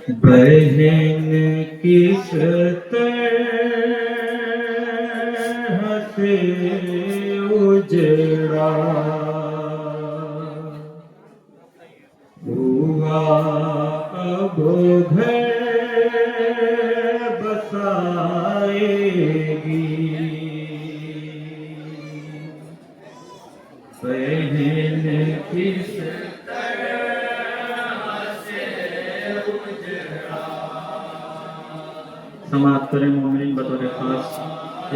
बहन किस तरह से उजड़ा हुआ अब घर बसाएगी। बहन किस समाप्त करें मोमिन बतौर खास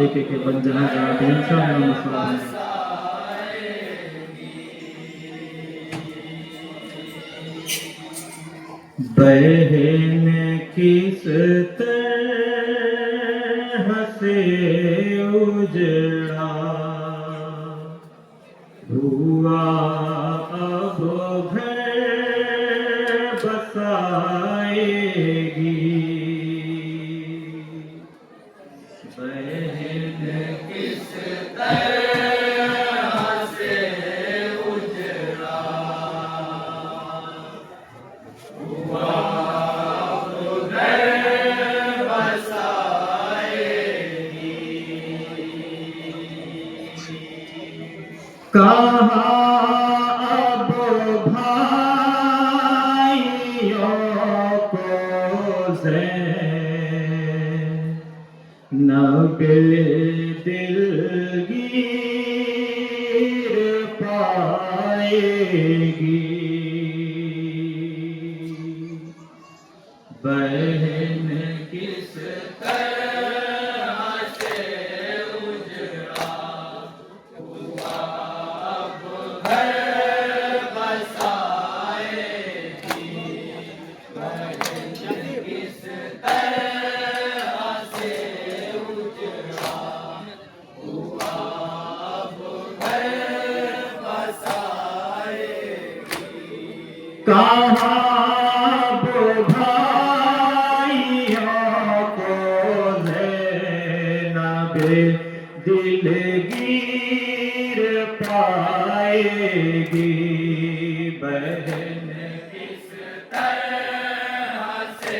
एक एक बन जहाँ जहाँ भी इंशाअल्लाह मसला है। बहन किस तरह से उजड़ा हुआ अब घर बसाएगी। बहन किस तरह से उजड़ा हुआ अब घर बसाएगी। कहाँ अब भाइयों को ज़ैनब दिलगीर पाएगी। बहन किस तरह से उजड़ा हुआ अब घर बसाएगी। बहन किस तरह से उजड़ा हुआ अब घर बसाएगी। कहाँ अब भाइयों को ज़ैनब दिलगीर पाएगी। बहन किस तरह से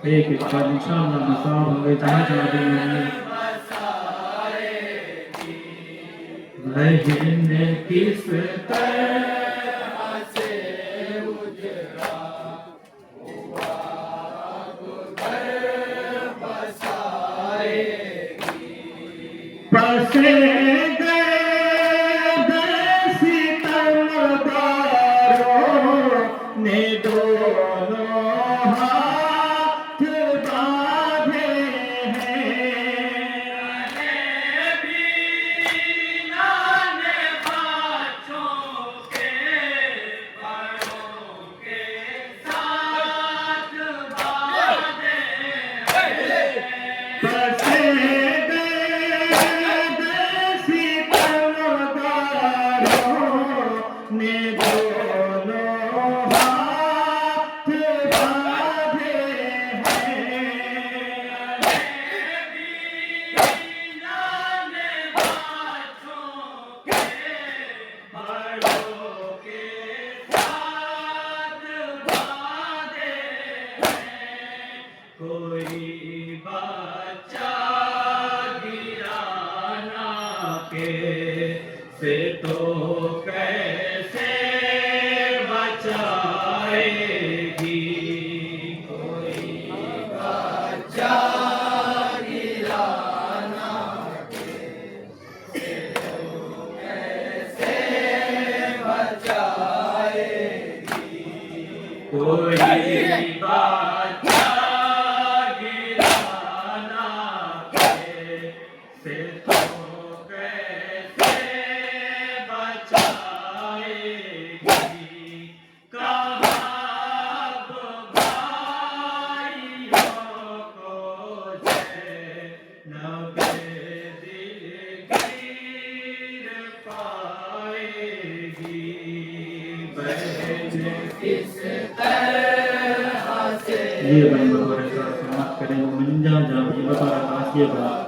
एक एक बार इंशाअल्लाह मसाब होंगे जहाँ जहाँ भी होंगे। बहन किस तरह से उजड़ा हुआ अब घर बसाएगी। पसे सितमगारों ने दोनों हाथ बांधे कोई बच्चा गिराना के से तो कैसे बचाएगी। कोई बच्चा गिराना के से तो कैसे बचाएगी। कोई बच्चा से तो कैसे बचाएगी। कहाँ अब भाइयों को ज़ैनब दिलगीर पाएगी। बहन किस तरह से ये बन बतौर समाप्त करें मोमिन जहाँ जहाँ भी बतौर खास ये बात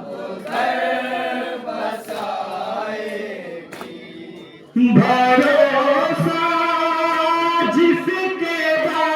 भरोसा जिसके बाद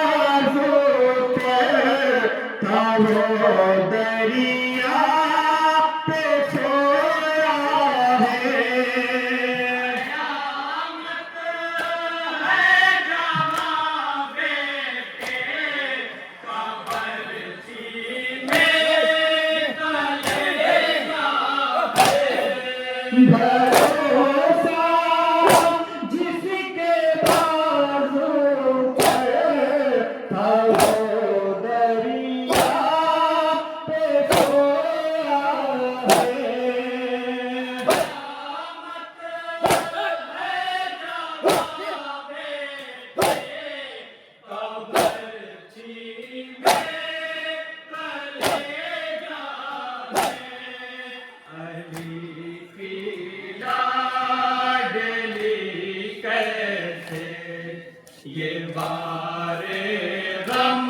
बारे गम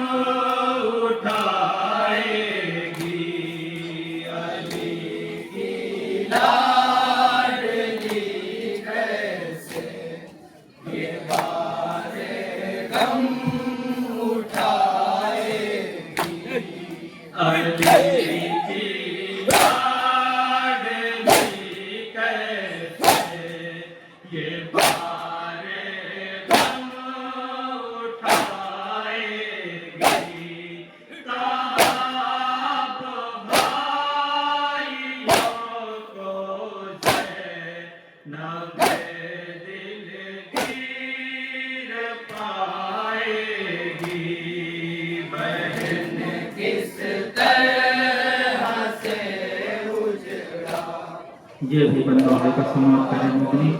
उठाएगी अली की लाडली कैसे ये बारे गम उठाएगी अली की लाडली कैसे ये बारे गम उठाएगी ताप भाइयों को नबे दिल गिर पाएगी बहन किस तरह से उजड़ा ये भी बंदा है का समाप्त करें मुगनी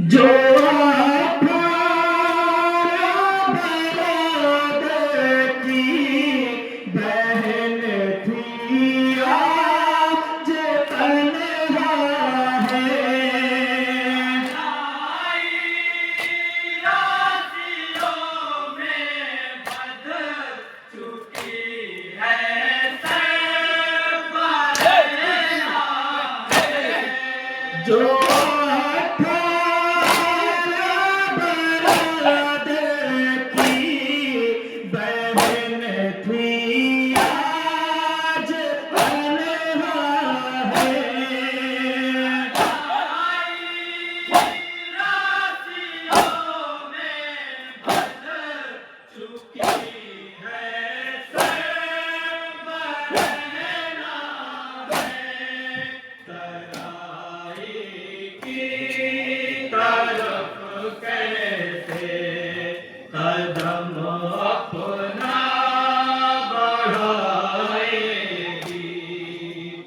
जो बहन थी आज तन्हा है रातियों में बद चुकी है जो कदम अपना बढ़ाएगी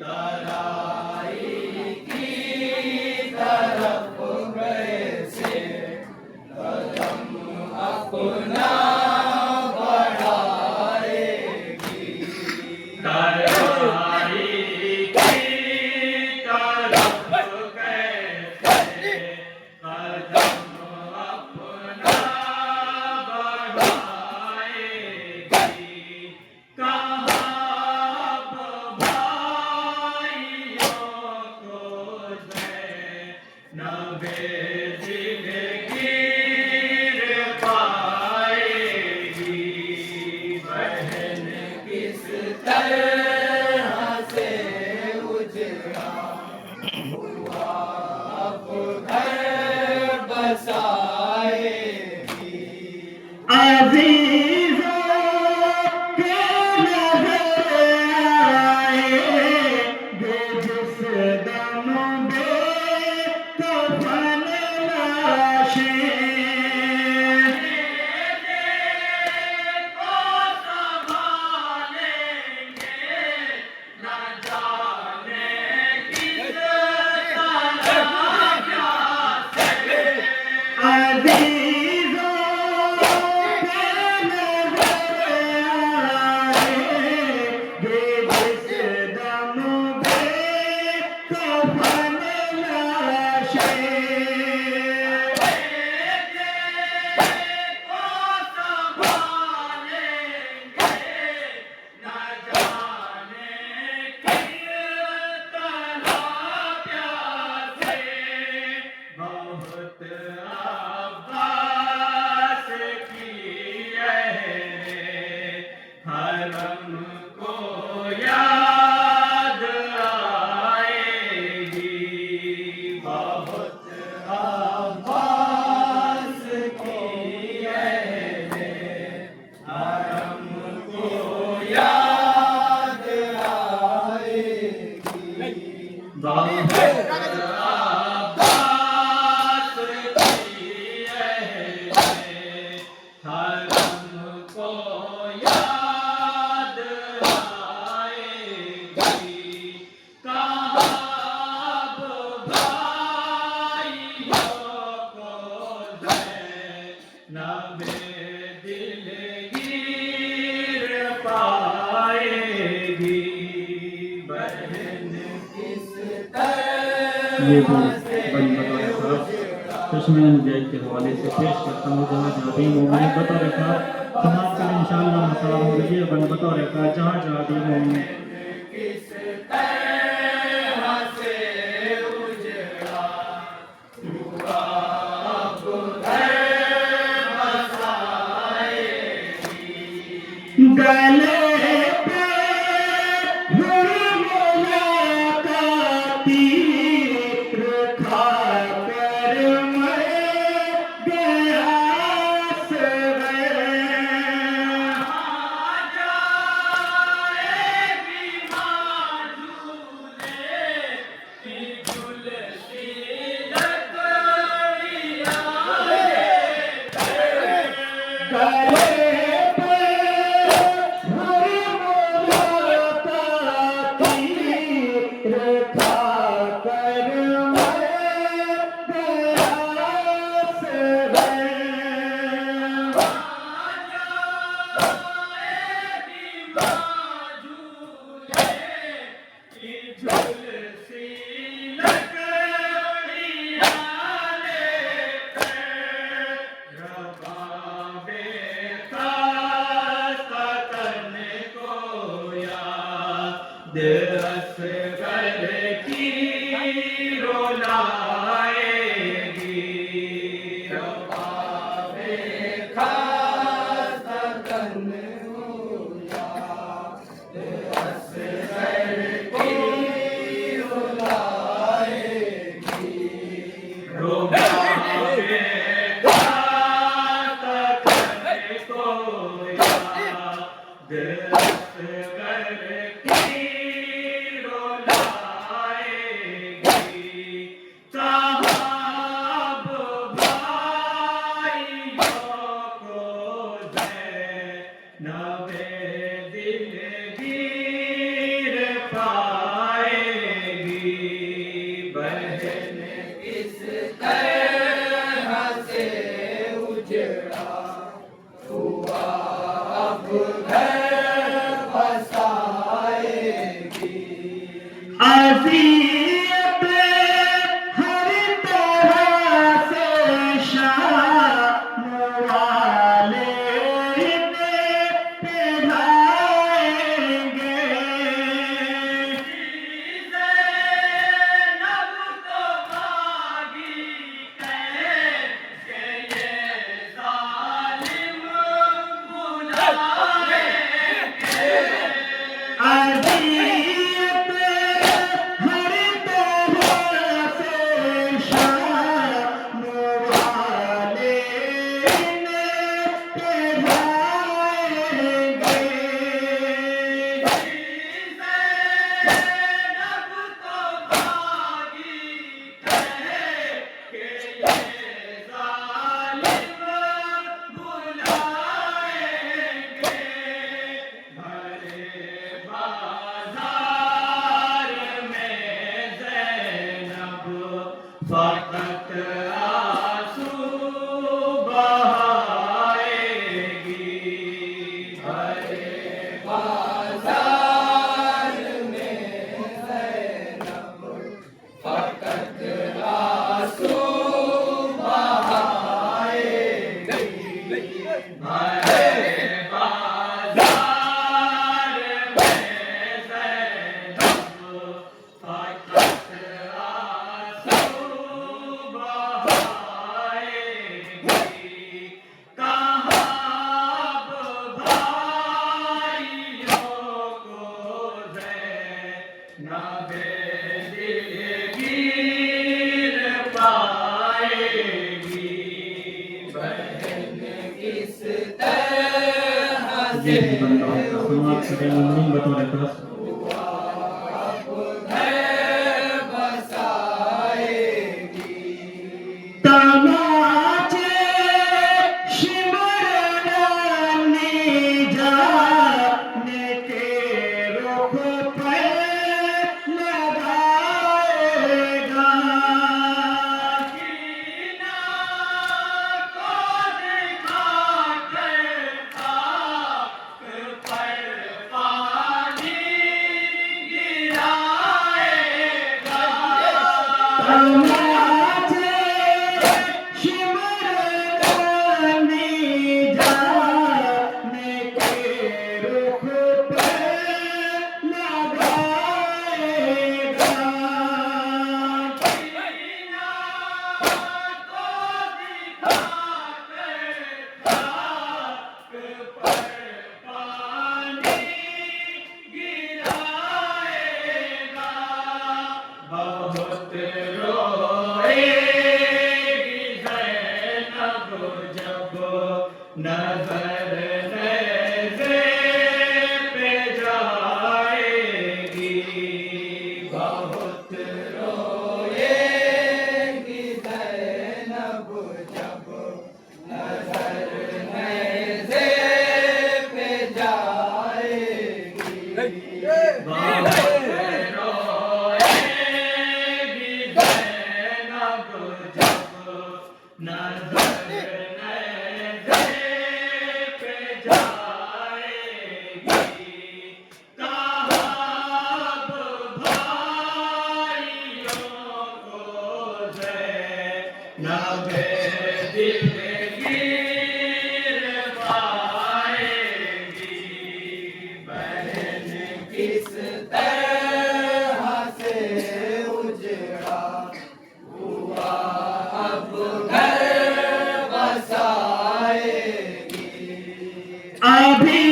तराई की तरफ कैसे कदम अपना बढ़ाएगी तराई की तरफ कैसे कदम अपना नबे दिल गिर पाएगी बहन किस तरह से उजड़ा हुआ अब घर बसाएगी अज़ीज़ों के नज़र आएंगे जिस दम को याद आएगी बहुत आवाज़ की हरम को याद आएगी बहुत आवाज़ की हरम को याद आएगी कहाब भाइयों को नबे दिल गिर पाएगी बहन किस तरह से चश्मे मुजाहिद के हवाले से पेश करता हूँ। जहाँ जहाँ भी मोमिन बतौर खास समाप्त करें इंशाअल्लाह मसाला मुझे बन बतौर खास जहाँ जहाँ भी मोमिन गले पे हुई मुलाकाती रखा कर मैं गया सवेरे जाएगी माजूले की झुलसी लकड़ियाँ गले नजर नैज़े पे जाएगी, बहुत रोएगी ज़ैनब जब नजर नैज़े पे जाएगी, बहुत रोएगी ज़ैनब जब नजर नबे दिलगीर पाएगी, बहन किस तरह से उजड़ा हुआ अब घर बसाएगी, अभी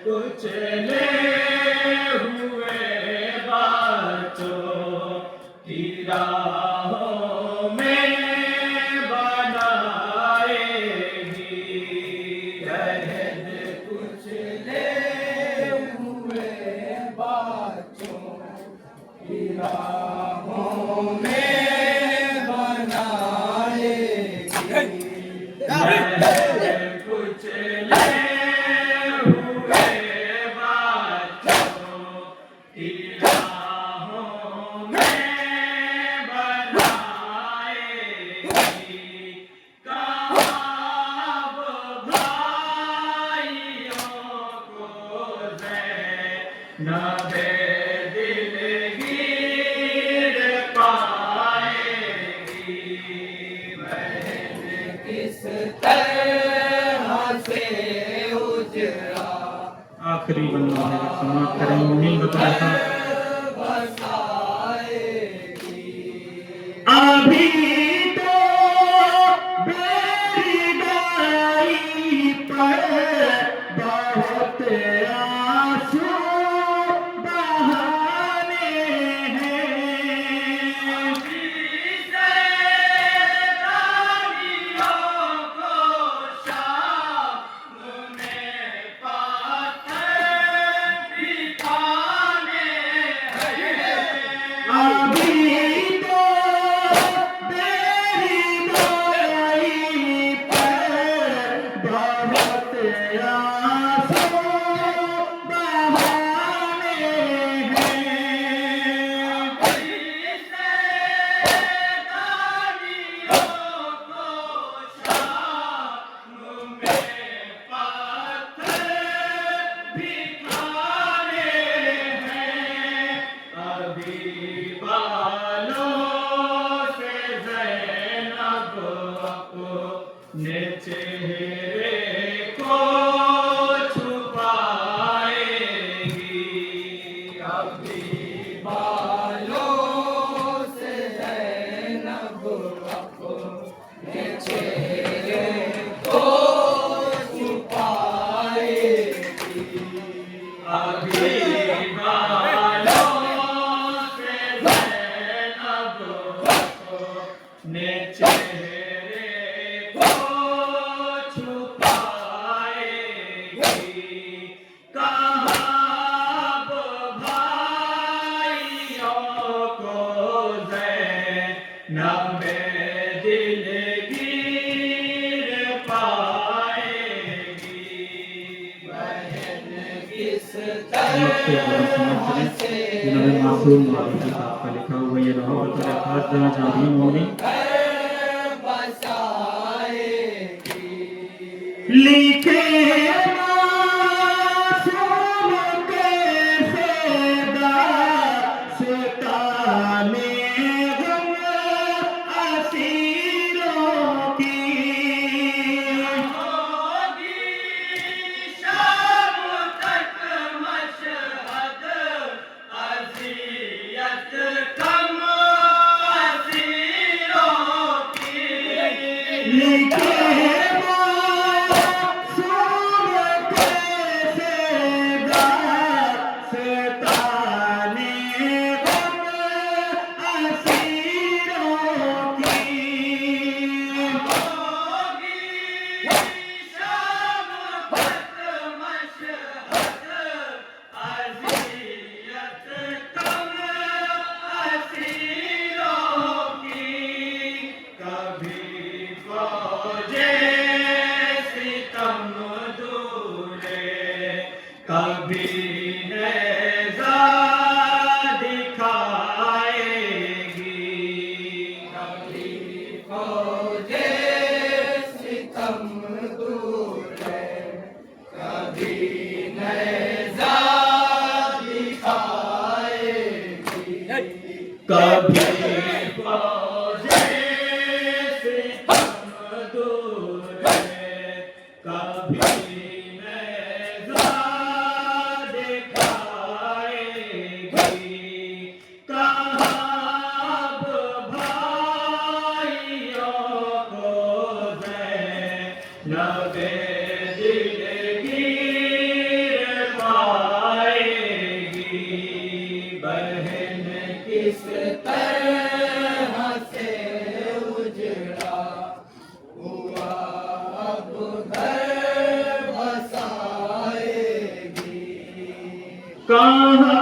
कुचले हुए बातों की राहों में बनाएगी, रहद कुचले हुए बातों की राहों में बनाएगी, रहद कुचले नबे दिलगीर पाएगी, बहन किस तरह से उजड़ा। आखिरी बंदा है, समाप्त करेंगे उन्हीं बताया अभी तो बेरी गाई पर बहुत आंसू बहाने हैं, अभी से दानियों को शाम में पाथर बिठाने हैं, अभी ने चेहरे को छुपाएगी, अभी बालों से ज़ैनब अपने चेहरे को छुपाएगी, अभी बालों से ज़ैनब अपने चेहरे नबे दिलगीर पाएगी, बहन किस वक्त समझ करें जिन्होंने मासूम वाली किताब का लिखा हुआ ये रहा बतौर खास जहाँ जहाँ भी उन्होंने लिखे कहाँ